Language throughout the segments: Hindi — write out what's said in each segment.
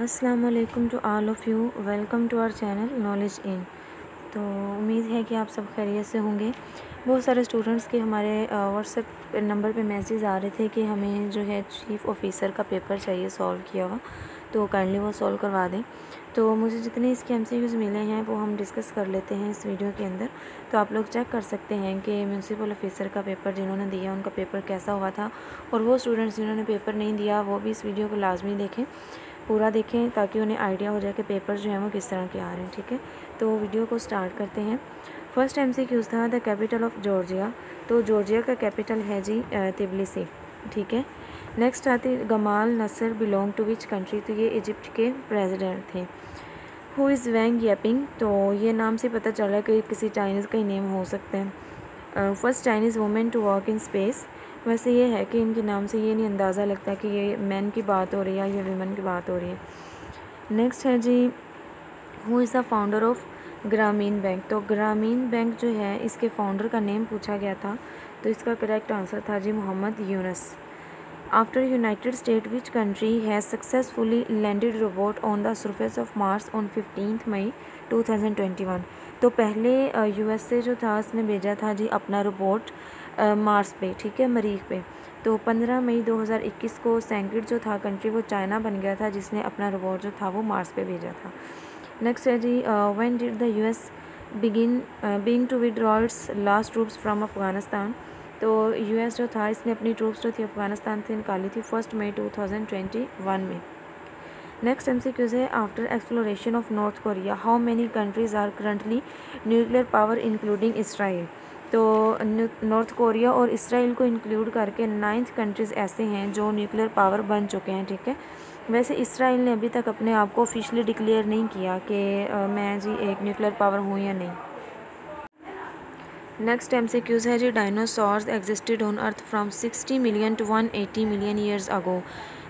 अस्सलाम वालेकुम to all of you. Welcome to our channel knowledge in. तो उम्मीद है कि आप सब खैरियत से होंगे। बहुत सारे स्टूडेंट्स के हमारे व्हाट्सएप नंबर पे मैसेज आ रहे थे कि हमें जो है चीफ़ ऑफिसर का पेपर चाहिए सॉल्व किया हुआ, तो काइंडली वो सॉल्व करवा दें। तो मुझे जितने इसके MCQs मिले हैं वो हम डिस्कस कर लेते हैं इस वीडियो के अंदर। तो आप लोग चेक कर सकते हैं कि म्यूनसिपल ऑफिसर का पेपर जिन्होंने दिया उनका पेपर कैसा हुआ था, और वो स्टूडेंट्स जिन्होंने पेपर नहीं दिया वो भी इस वीडियो को लाजमी देखें, पूरा देखें, ताकि उन्हें आइडिया हो जाए कि पेपर जो है वो किस तरह के आ रहे हैं। ठीक है, तो वीडियो को स्टार्ट करते हैं। फर्स्ट MCQs था द कैपिटल ऑफ जॉर्जिया। तो जॉर्जिया का कैपिटल है जी तिबिलिसी। ठीक है, नेक्स्ट आती Gamal Nasser belong to which country. तो ये इजिप्ट के प्रेसिडेंट थे। Who is Wang Yaping. तो ये नाम से पता चल रहा है कि किसी चाइनीज़ का ही नेम हो सकता है। First Chinese women to walk in space. वैसे ये है कि इनके नाम से ये नहीं अंदाज़ा लगता कि ये मैन की बात हो रही है या वीमेन की बात हो रही है। नेक्स्ट है जी who is the founder of Grameen Bank. तो ग्रामीण बैंक जो है इसके फाउंडर का नेम पूछा गया था, तो इसका करेक्ट आंसर था जी Mohammad Yunus. After united state which country has successfully landed robot on the surface of Mars on 15 May 2021। तो पहले USA जो था उसने भेजा था जी अपना रोबोट मार्स पे, ठीक है, मरीख पे। तो 15 मई 2021 को सेंकिड जो था कंट्री वो चाइना बन गया था, जिसने अपना रोबोट जो था वो मार्स पे भेजा था। नेक्स्ट है जी when did the US begin to withdraw its last troops from Afghanistan. तो US जो था इसने अपनी ट्रूप्स जो थी अफ़गानिस्तान से निकाली थी 1 मई 2021 में। नेक्स्ट MCQs है after exploration of North Korea how many countries are currently nuclear power including Israel. तो नॉर्थ कोरिया और इसराइल को इंक्लूड करके 9 कंट्रीज़ ऐसे हैं जो न्यूक्लियर पावर बन चुके हैं। ठीक है, वैसे इसराइल ने अभी तक अपने आप को ऑफिशियली डिक्लेयर नहीं किया कि मैं जी एक न्यूक्लियर पावर हूँ या नहीं। नेक्स्ट MCQs है जी dinosaurs existed on earth from 60 million to 180 million years ago.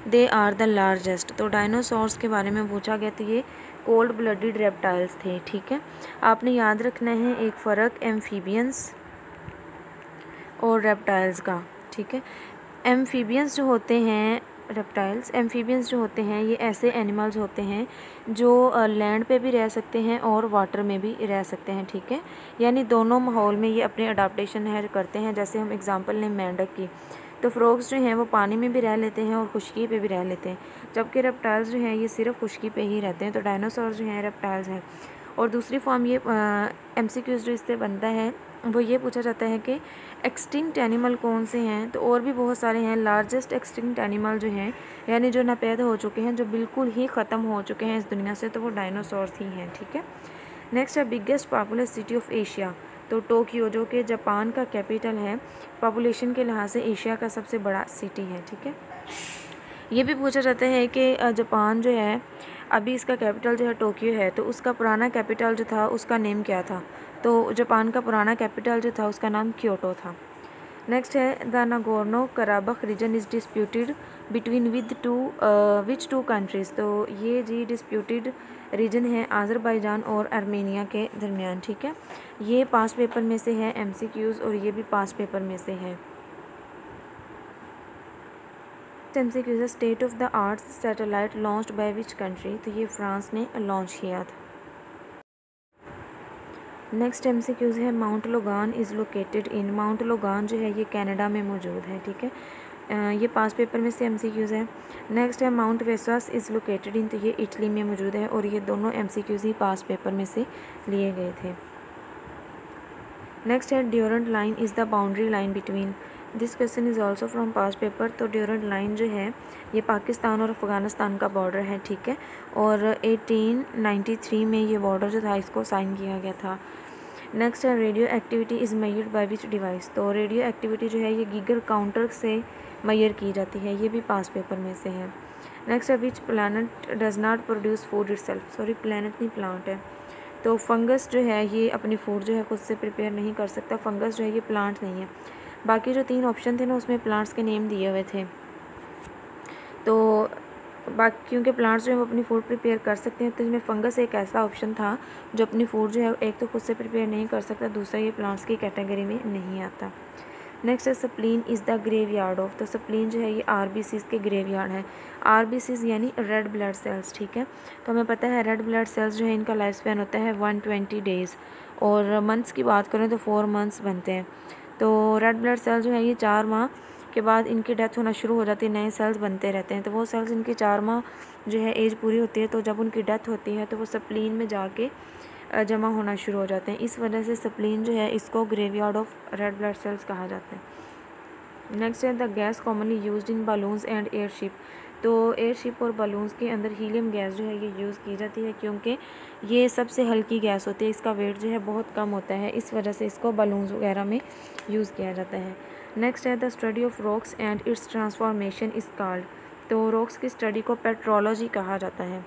They are the largest. तो डायनासोर्स के बारे में पूछा गया तो ये कोल्ड ब्लडेड रेप्टाइल्स थे। ठीक है, आपने याद रखना है एक फ़र्क एम्फीबियंस और रेप्टाइल्स का। ठीक है, एम्फीबियंस जो होते हैं एम्फीबियंस जो होते हैं ये ऐसे एनिमल्स होते हैं जो लैंड पे भी रह सकते हैं और वाटर में भी रह सकते हैं। ठीक है, यानी दोनों माहौल में ये अपने अडाप्टेशन है करते हैं। जैसे हम एग्जांपल लें मेंढक की, तो फ्रॉग्स जो हैं वो पानी में भी रह लेते हैं और खुश्की पे भी रह लेते हैं, जबकि रेप्टाइल्स जो हैं ये सिर्फ खुश्की पे ही रहते हैं। तो डायनासोर जो हैं रेप्टाइल्स हैं। और दूसरी फॉर्म ये MCQs जो इससे बनता है वो ये पूछा जाता है कि एक्सटिंक्ट एनिमल कौन से हैं। तो और भी बहुत सारे हैं। लार्जेस्ट एक्सटिंक्ट एनिमल जो हैं यानी जो नापैद हो चुके हैं, जो बिल्कुल ही ख़त्म हो चुके हैं इस दुनिया से, तो वो डायनासोर्स ही हैं। ठीक है, नेक्स्ट है biggest popular city of Asia. तो टोक्यो जो कि जापान का कैपिटल है, पॉपुलेशन के लिहाज से एशिया का सबसे बड़ा सिटी है। ठीक है, ये भी पूछा जाता है कि जापान जो है अभी इसका कैपिटल जो है टोक्यो है, तो उसका पुराना कैपिटल जो था उसका नेम क्या था। तो जापान का पुराना कैपिटल जो था उसका नाम क्योटो था। नेक्स्ट है the Nagorno Karabakh region is disputed between which two countries. तो ये जी डिस्प्यूटेड रीजन है आज़रबाईजान और आर्मेनिया के दरमियान। ठीक है, ये पास पेपर में से है MCQs और ये भी पास पेपर में से है। MCQs state of the arts satellite launched by which country. तो ये फ्रांस ने लॉन्च किया था। नेक्स्ट MCQs है mount Logan is located in. Mount Logan जो है ये कनाडा में मौजूद है। ठीक है, ये पास पेपर में से MCQs है। नेक्स्ट है माउंट वेसस इज़ लोकेटेड इन। तो ये इटली में मौजूद है और ये दोनों MCQs ही पास पेपर में से लिए गए थे। नेक्स्ट है Durand line is the boundary line between. This question is also from past paper. तो ड्यूरेंट लाइन जो है ये पाकिस्तान और अफ़गानिस्तान का बॉर्डर है। ठीक है, और 1893 में ये बॉर्डर जो था इसको साइन किया गया था। नेक्स्ट है radio activity is measured by which device. तो रेडियो एक्टिविटी जो है ये गीगर काउंटर से मेजर की जाती है, ये भी पास पेपर में से है। नेक्स्ट है which planet does not produce food itself. Sorry, planet नहीं प्लांट है। तो फंगस जो है ये अपनी फूड जो है खुद से प्रिपेयर नहीं कर सकता। फंगस जो है ये प्लांट नहीं है। बाकी जो 3 ऑप्शन थे ना उसमें प्लांट्स के नेम दिए हुए थे। तो बाकी क्योंकि प्लांट्स जो है वो अपनी फूड प्रिपेयर कर सकते हैं, तो इसमें फंगस एक ऐसा ऑप्शन था जो अपनी फूड जो है एक तो खुद से प्रिपेयर नहीं कर सकता, दूसरा ये प्लांट्स की कैटेगरी में नहीं आता। नेक्स्ट है spleen is the graveyard of, तो स्प्लीन जो है ये RBCs के ग्रेवयार्ड है। RBCs यानी रेड ब्लड सेल्स, ठीक है। तो हमें पता है रेड ब्लड सेल्स जो है इनका लाइफ स्पैन होता है 120 डेज़, और मंथ्स की बात करें तो 4 मंथ्स बनते हैं। तो रेड ब्लड सेल जो है ये 4 माह के बाद इनकी डेथ होना शुरू हो जाती है, नए सेल्स बनते रहते हैं। तो वो सेल्स इनकी 4 माह जो है एज पूरी होती है, तो जब उनकी डेथ होती है तो वो स्प्लीन में जाके जमा होना शुरू हो जाते हैं। इस वजह से स्प्लीन जो है इसको graveyard of red blood cells कहा जाता है। नेक्स्ट है the gas commonly used in balloons and airship, तो एयरशिप और बलून्स के अंदर हीलियम गैस जो है ये यूज़ की जाती है, क्योंकि ये सबसे हल्की गैस होती है, इसका वेट जो है बहुत कम होता है, इस वजह से इसको बलून्स वगैरह में यूज़ किया जाता है। नेक्स्ट है the study of rocks and it's transformation is called, तो रॉक्स की स्टडी को पेट्रोलॉजी कहा जाता है,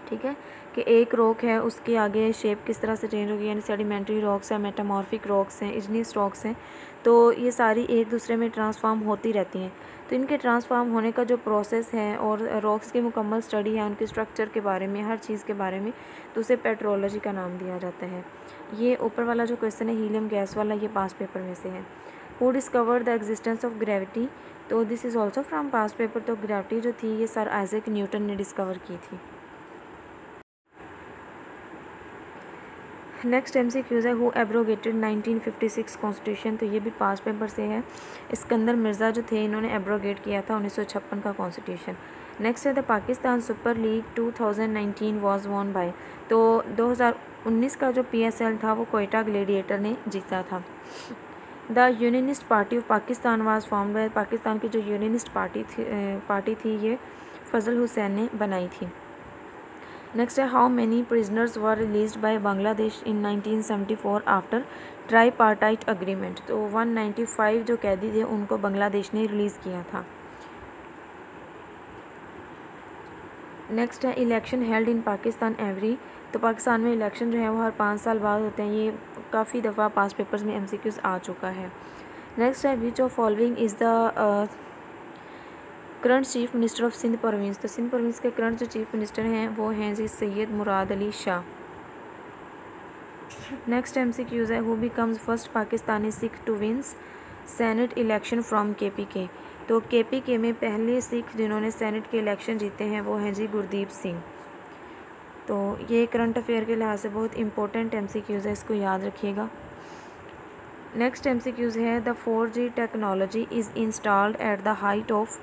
ठीक है। कि एक रॉक है उसके आगे शेप किस तरह से चेंज होगी, यानी सेडिमेंट्री रॉक्स हैं, मेटामॉर्फिक रॉक्स हैं, इग्नियस रॉक्स हैं, तो ये सारी एक दूसरे में ट्रांसफॉर्म होती रहती हैं। तो इनके ट्रांसफॉर्म होने का जो प्रोसेस है और रॉक्स की मुकम्मल स्टडी है उनके स्ट्रक्चर के बारे में, हर चीज़ के बारे में, तो उसे पेट्रोलॉजी का नाम दिया जाता है। ये ऊपर वाला जो क्वेश्चन है हीलियम गैस वाला, ये पास्ट पेपर में से है। Who discovered the existence of gravity, तो this is also from past paper. तो ग्रेविटी जो थी ये सर आइजैक न्यूटन ने डिस्कवर की थी। नेक्स्ट MCQs है हु एब्रोगेटेड 1956 कॉन्स्टिट्यूशन, तो ये भी पास्ट पेपर से है। सिकंदर मिर्ज़ा जो थे इन्होंने एब्रोगेट किया था 1956 का कॉन्स्टिट्यूशन। नेक्स्ट है the Pakistan super league 2019 was won by, तो 2019 का जो PSL था वो कोयटा ग्लेडिएटर ने जीता था। The unionist party of Pakistan was formed by, Pakistan की जो यूनियनिस्ट पार्टी थी ये फजल हुसैन ने बनाई थी। नेक्स्ट है how many prisoners were released by Bangladesh in 1974 after tripartite agreement, तो 195 जो कैदी थे उनको बांग्लादेश ने रिलीज़ किया था। नेक्स्ट है election held in Pakistan every, तो पाकिस्तान में इलेक्शन जो है वो हर 5 साल बाद होते हैं, ये काफ़ी दफ़ा पास्ट पेपर्स में MCQs आ चुका है। नेक्स्ट है which of following is the current chief minister of Sindh province, तो सिंध प्रोविंस के करंट जो चीफ मिनिस्टर हैं वो हैं जी सैयद मुराद अली शाह। नेक्स्ट MCQs है who becomes first Pakistani Sikh to wins senate election from KPK, तो KPK में पहले सिख जिन्होंने सेनेट के इलेक्शन जीते हैं वो हैं जी गुरदीप सिंह। तो ये करंट अफेयर के लिहाज से बहुत इंपॉर्टेंट MCQs है, इसको याद रखिएगा। नेक्स्ट MCQs है the 4G technology is installed at the height of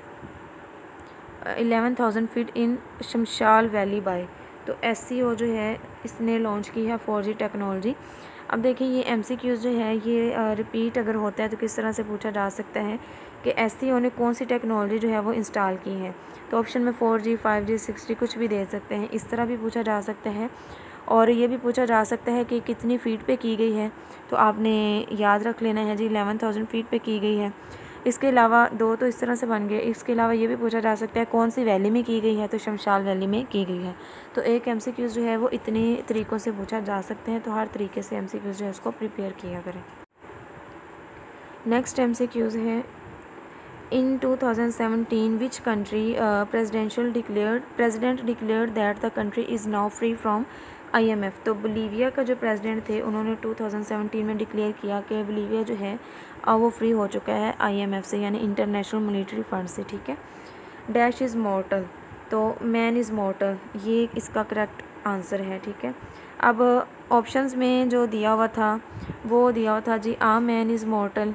11,000 feet in Shimshal valley by, तो SCO जो है इसने लॉन्च की है 4G टेक्नोलॉजी। अब देखिए ये MCQs जो है ये रिपीट अगर होता है तो किस तरह से पूछा जा सकता है कि SCO ने कौन सी टेक्नोलॉजी जो है वो इंस्टॉल की है, तो ऑप्शन में 4G 5G 6G कुछ भी दे सकते हैं, इस तरह भी पूछा जा सकता है। और ये भी पूछा जा सकता है कि कितनी फ़ीट पे की गई है, तो आपने याद रख लेना है जी 11,000 फीट पे की गई है। इसके अलावा दो तो इस तरह से बन गए, इसके अलावा ये भी पूछा जा सकता है कौन सी वैली में की गई है, तो शमशाल वैली में की गई है। तो एक MCQs जो है वो इतने तरीक़ों से पूछा जा सकते हैं, तो हर तरीके से MCQs जो है उसको प्रिपेयर किया करें। नेक्स्ट MCQs है इन 2017 which country president declared that the country is now free from IMF, तो बोलीविया का जो प्रेसिडेंट थे उन्होंने 2017 में डिक्लेयर किया कि बोलीविया जो है वो फ्री हो चुका है IMF से, यानी इंटरनेशनल मॉनेटरी फंड से, ठीक है। डैश इज़ मॉर्टल, तो मैन इज़ मॉर्टल, ये इसका करेक्ट आंसर है, ठीक है। अब ऑप्शंस में जो दिया हुआ था वो दिया हुआ था जी man is mortal,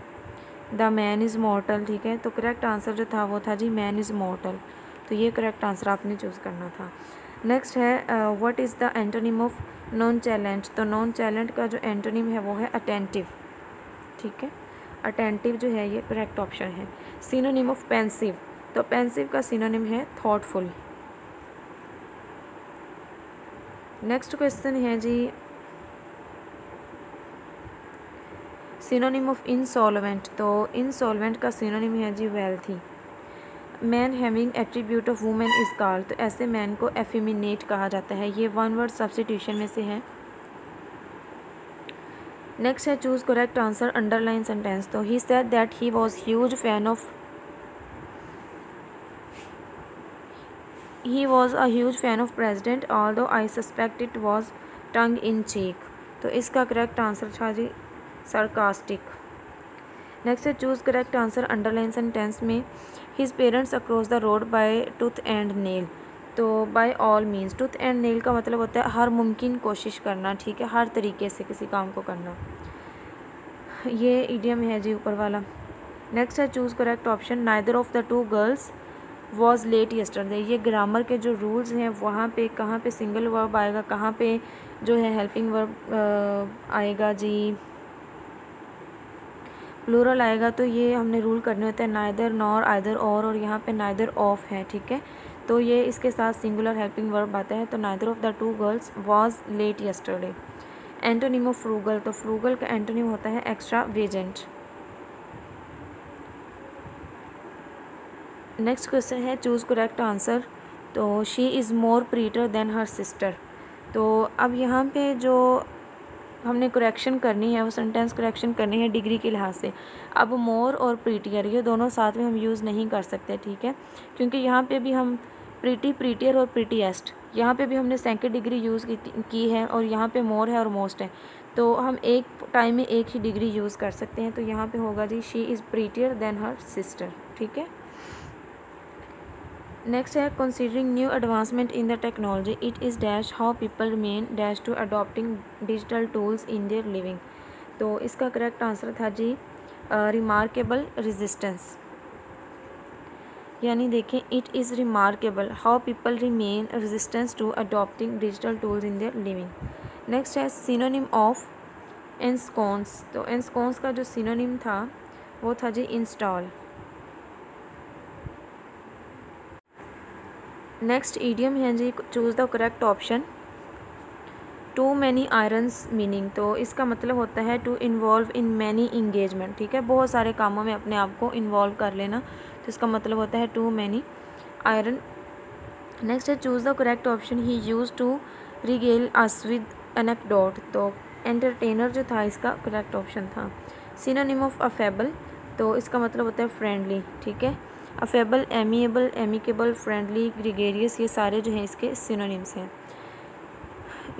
the man is mortal, ठीक है। तो करेक्ट आंसर जो था वो था जी मैन इज़ मॉर्टल, तो ये करेक्ट आंसर आपने चूज़ करना था। नेक्स्ट है what is the antonym of non challenge, तो नॉन चैलेंज का जो एंटोनिम है वो है अटेंटिव, ठीक है। अटेंटिव जो है ये करेक्ट ऑप्शन है। सिनोनिम ऑफ पेंसिव, तो पेंसिव का सिनोनिम है थॉटफुल। नेक्स्ट क्वेश्चन है जी सिनोनिम ऑफ इंसॉल्वेंट, तो इंसॉल्वेंट का सिनोनिम है जी wealthy. Man having attribute of women is called, तो ऐसे मैन को एफिमिनेट कहा जाता है, ये वन वर्ड सब्स्टिट्यूशन में से है। नेक्स्ट है choose correct answer underline sentence, तो he said that he was huge fan of president although I suspect it was tongue in cheek, तो इसका करेक्ट आंसर था जी सरकास्टिक। नेक्स्ट है choose correct answer, underline sentence में his parents across the road by tooth and nail. तो by all means, tooth and nail का मतलब होता है हर मुमकिन कोशिश करना, ठीक है, हर तरीके से किसी काम को करना। ये इडियम है जी ऊपर वाला। नेक्स्ट है choose correct option, neither of the two girls was late yesterday. ये ग्रामर के जो रूल्स हैं वहाँ पे कहाँ पे सिंगल वर्ब आएगा, कहाँ पे जो है हेल्पिंग वर्ब आएगा जी, प्लूरल आएगा, तो ये हमने रूल करने होते हैं नाइदर, नॉर, आइदर और यहाँ पे नाइदर ऑफ है, ठीक है। तो ये इसके साथ सिंगुलर हेल्पिंग वर्ब आता है, तो neither of the two girls was late yesterday. Antonym of frugal, तो फ्रूगल का एंटोनिम होता है एक्स्ट्रावेजेंट। नेक्स्ट क्वेश्चन है चूज़ करेक्ट आंसर, तो she is more prettier than her sister. तो अब यहाँ पे जो हमने करेक्शन करनी है वो सेंटेंस करेक्शन करनी है डिग्री के लिहाज से। अब मोर और प्रीटियर ये दोनों साथ में हम यूज़ नहीं कर सकते, ठीक है, क्योंकि यहाँ पे भी हम प्रीटी, प्रीटियर और प्रीटीएस्ट, यहाँ पे भी हमने सेकंड डिग्री यूज़ की है और यहाँ पे मोर है और मोस्ट है, तो हम एक टाइम में एक ही डिग्री यूज़ कर सकते हैं। तो यहाँ पे होगा जी she is prettier than her sister, ठीक है। नेक्स्ट है considering new advancement in the technology it is dash how people remain dash to adopting digital tools in their living. तो इसका करेक्ट आंसर था जी रिमार्केबल रेजिस्टेंस, यानी देखें it is remarkable how people remain resistance to adopting digital tools in their living. Next है सिनोनिम ऑफ एंस्कॉन्स, तो एंस्कॉन्स का जो सिनोनिम था वो था जी इंस्टॉल। नेक्स्ट ईडियम है जी choose the correct option, to many irons meaning. तो इसका मतलब होता है to involve in many engagement, ठीक है, बहुत सारे कामों में अपने आप को इन्वॉल्व कर लेना, तो इसका मतलब होता है टू मैनी आयरन। नेक्स्ट है choose the correct option, he used to regale us with anecdote. तो एंटरटेनर जो था इसका करेक्ट ऑप्शन था। सिनोनिम ऑफ अफेबल, तो इसका मतलब होता है फ्रेंडली, ठीक है, affable, amiable, amicable, friendly, gregarious, ये सारे जो हैं इसके सिनोनिम्स हैं।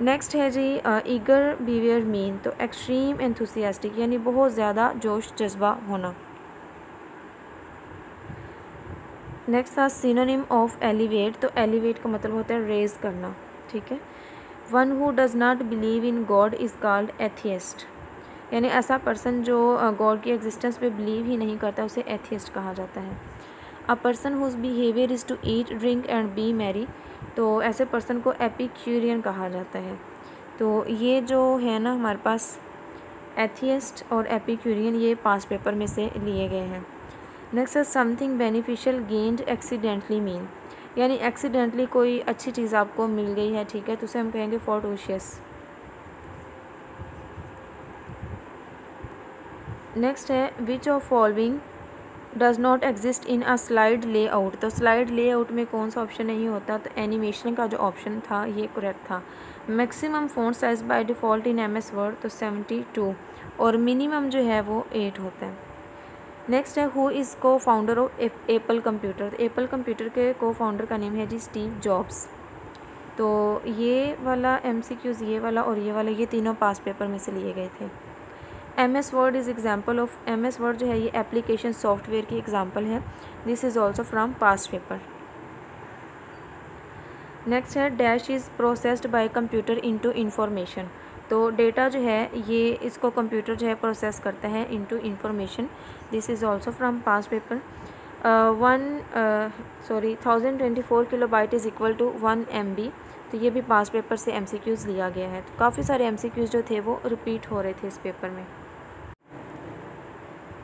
नेक्स्ट है जी ईगर बिहेवियर मीन, तो एक्सट्रीम एंथुसियास्टिक, यानी बहुत ज़्यादा जोश जज्बा होना। नेक्स्ट था सिनोनिम ऑफ एलिवेट, तो एलिवेट का मतलब होता है रेज करना, ठीक है। One who does not believe in God is called atheist, यानी ऐसा पर्सन जो गॉड की एग्जिस्टेंस पे बिलीव ही नहीं करता उसे एथियस्ट कहा जाता है। A person whose behaviour is to eat, drink and be merry, तो ऐसे पर्सन को एपिक्यूरियन कहा जाता है। तो ये जो है ना हमारे पास एथियस्ट और एपिक्यूरियन, ये पास्ट पेपर में से लिए गए हैं। नेक्स्ट है something beneficial gained accidentally mean, यानी एक्सीडेंटली कोई अच्छी चीज़ आपको मिल गई है, ठीक है, तो उसे हम कहेंगे फोर्टूशियस। नेक्स्ट है which of following does not exist in a slide layout, तो स्लाइड लेआउट में कौन सा ऑप्शन नहीं होता, तो एनिमेशन का जो ऑप्शन था ये करेक्ट था। Maximum font size by default in MS word, तो 72, और मिनिमम जो है वो 8 होता है। नेक्स्ट है हु इज़ को फाउंडर ऑफ एप्पल कंप्यूटर, तो एप्पल कंप्यूटर के को फाउंडर का नेम है जी स्टीव जॉब्स। तो ये वाला MCQs, ये वाला और ये वाला, ये तीनों पास पेपर में से लिए गए थे। MS word is example of, MS word जो है ये एप्लीकेशन सॉफ्टवेयर की एग्जाम्पल है। This is also from past paper. Next है dash is processed by computer into information, तो डेटा जो है ये इसको कंप्यूटर जो है प्रोसेस करता है into information. This is also from past paper. 1024 kilobyte is equal to 1 MB, तो ये भी पास्ट पेपर से MCQs लिया गया है। तो काफ़ी सारे MCQs जो थे वो रिपीट हो रहे थे इस पेपर में।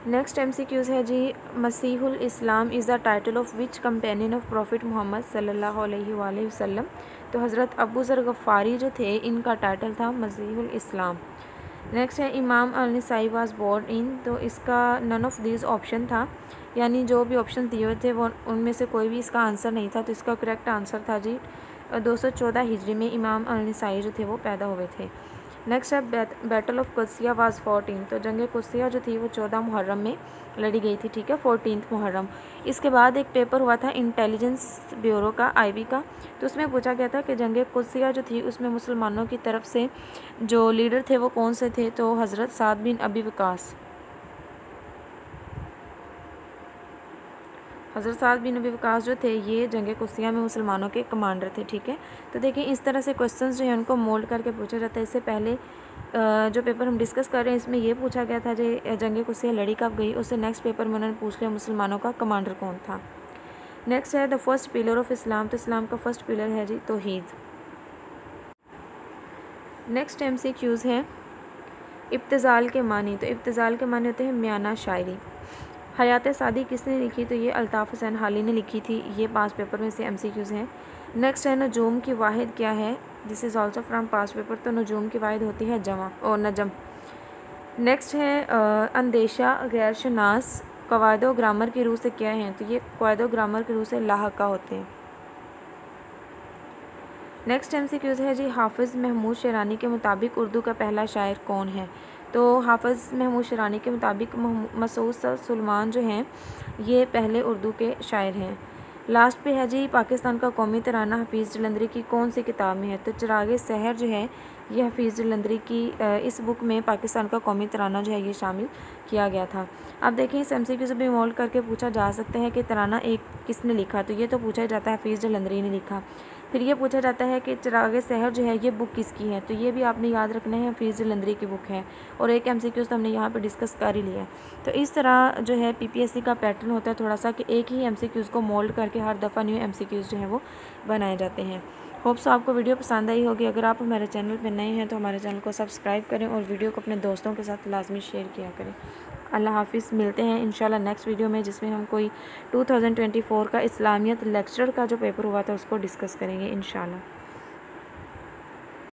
नेक्स्ट MCQs है जी Masihul Islam is the title of which companion of prophet Muhammad सल्लल्लाहु अलैहि वसल्लम, तो हज़रत अबू ज़र गफ़ारी जो थे इनका टाइटल था मसीहुल इस्लाम। नेक्स्ट है इमाम अल-नसाई वाज बोर्न इन, तो इसका नन ऑफ दीज ऑप्शन था, यानी जो भी ऑप्शन दिए हुए थे वो उनमें से कोई भी इसका आंसर नहीं था, तो इसका करेक्ट आंसर था जी 214 हिजरी में इमाम अल-नसाई जो थे वो पैदा हुए थे। नेक्स्ट है बैटल ऑफ कुदसिया वाज 14, तो जंग कुदसिया जो थी वो 14 मुहर्रम में लड़ी गई थी, ठीक है, 14 मुहर्रम। इसके बाद एक पेपर हुआ था इंटेलिजेंस ब्यूरो का, IB का, तो उसमें पूछा गया था कि जंग कुदसिया जो थी उसमें मुसलमानों की तरफ से जो लीडर थे वो कौन से थे, तो हज़रत साद बिन अबी वक़ास। हज़रत साद बिन अबी वक़ास जो थे ये जंग कुस्सिया में मुसलमानों के कमांडर थे। ठीक है, तो देखिए इस तरह से क्वेश्चंस जो है उनको मोल्ड करके पूछा जाता है। इससे पहले जो पेपर हम डिस्कस कर रहे हैं इसमें ये पूछा गया था जो जंग कुस्सिया लड़ी कब गई, उससे नेक्स्ट पेपर में उन्होंने पूछ लिया मुसलमानों का कमांडर कौन था। नेक्स्ट है the first pillar of Islam, तो इस्लाम का फर्स्ट पिलर है जी तौहीद। नेक्स्ट MCQs है इब्तिज़ाल के मानी, तो इब्तिज़ाल के मानी होते हैं म्याना शायरी। हयात सादी किसने लिखी, तो ये अल्ताफ़ हुसैन हाली ने लिखी थी। ये 5 पेपर में से MCQs हैं। नेक्स्ट है नजूम की वाहिद क्या है, this is also from 5 paper, तो नजूम की वाहिद होती है जमा और नजम। नेक्स्ट है अंदेशा गैर शनास कवायद ग्रामर की रूह से क्या हैं, तो ये कवायद ग्रामर की रूह से लाहका होते हैं। नेक्स्ट MCQs है जी हाफिज़ महमूद शेरानी के मुताबिक उर्दू का पहला शायर कौन है, तो हाफिज़ महमूद शेरानी के मुताबिक मसूद सुलेमान जो हैं ये पहले उर्दू के शायर हैं। लास्ट पे है जी पाकिस्तान का कौमी तराना हफीज़ जलंधरी की कौन सी किताब में है, तो चिरागे सहर जो है ये हफीज़ जलंधरी की इस बुक में पाकिस्तान का कौमी तराना जो है ये शामिल किया गया था। अब देखें इस MCQ से भी मोल्ड करके पूछा जा सकता है कि तराना एक किसने लिखा, तो ये तो पूछा जाता है हफीज़ जलंधरी ने लिखा। फिर ये पूछा जाता है कि चिरागे सहर जो है ये बुक किसकी है, तो ये भी आपने याद रखना है हफीज़ जलंधरी की बुक है। और एक MCQ तो हमने यहाँ पे डिस्कस कर ही लिया। तो इस तरह जो है PPSC का पैटर्न होता है थोड़ा सा कि एक ही MCQs को मोल्ड करके हर दफ़ा न्यू MCQs जो है वो बनाए जाते हैं। होप्स आपको वीडियो पसंद आई होगी। अगर आप हमारे चैनल पर नए हैं तो हमारे चैनल को सब्सक्राइब करें और वीडियो को अपने दोस्तों के साथ लाजमी शेयर किया करें। अल्लाह हाफिज़, मिलते हैं इंशाल्लाह नेक्स्ट वीडियो में जिसमें हम कोई 2024 का इस्लामियत लेक्चर का जो पेपर हुआ था उसको डिस्कस करेंगे इंशाल्लाह।